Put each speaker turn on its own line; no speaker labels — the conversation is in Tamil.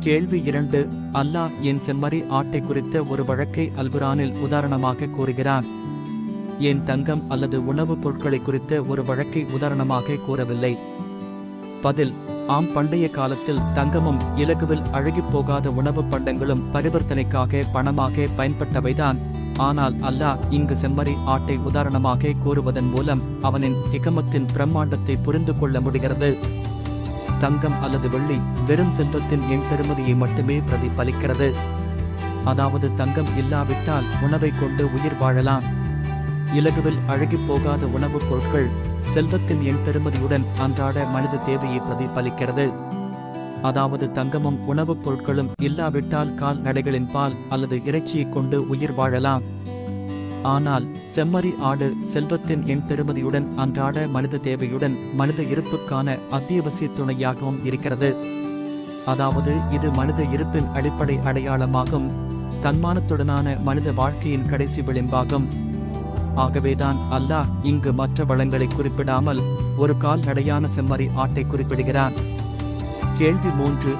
கேள்வி 2. அல்லாஹ் என் செம்மறி ஆட்டை குறித்த ஒரு வழக்கை அல்குரானில் உதாரணமாக கூறுகிறான். என் தங்கம் அல்லது உணவுப் பொருட்களை குறித்த ஒரு வழக்கை உதாரணமாக கூறவில்லை. பதில்: ஆம், பண்டைய காலத்தில் தங்கமும் இலகுவில் அழுகிப் போகாத உணவுப் பண்டங்களும் பரிவர்த்தனைக்காக பணமாக பயன்பட்டவைதான். ஆனால் அல்லாஹ் இங்கு செம்மறி ஆட்டை உதாரணமாக கூறுவதன் மூலம் அவனின் ஹிகமத்தின் பிரம்மாண்டத்தை புரிந்து கொள்ள முடிகிறது. தங்கம் அல்லது வெள்ளி வெறும் செல்வத்தின் பெறுமதியை மட்டுமே பிரதிபலிக்கிறது. அதாவது தங்கம் இல்லாவிட்டால் உணவை கொண்டு உயிர் வாழலாம். இலகுவில் அழுகிப் போகாத உணவுப் பொருட்கள் செல்வத்தின் பெறுமதியுடன் அன்றாட மனித தேவையை பிரதிபலிக்கிறது. அதாவது தங்கமும் உணவுப் பொருட்களும் இல்லாவிட்டால் கால்நடைகளின் பால் அல்லது இறைச்சியைக் கொண்டு உயிர் வாழலாம். ஆனால் செம்மறி ஆடு செல்வத்தின் பெறுமதியுடன் அன்றாட மனித தேவையுடன் மனித இருப்புக்கான அத்தியாவசிய துணையாகவும் இருக்கிறது. அதாவது இது மனித இருப்பின் அடிப்படை அடையாளமாகும், தன்மானத்துடனான மனித வாழ்க்கையின் கடைசி விளிம்பாகும். ஆகவேதான் அல்லாஹ் இங்கு மற்ற வளங்களை குறிப்பிடாமல் ஒரு கால்நடையான செம்மறி ஆட்டை குறிப்பிடுகிறான். கேள்வி 3.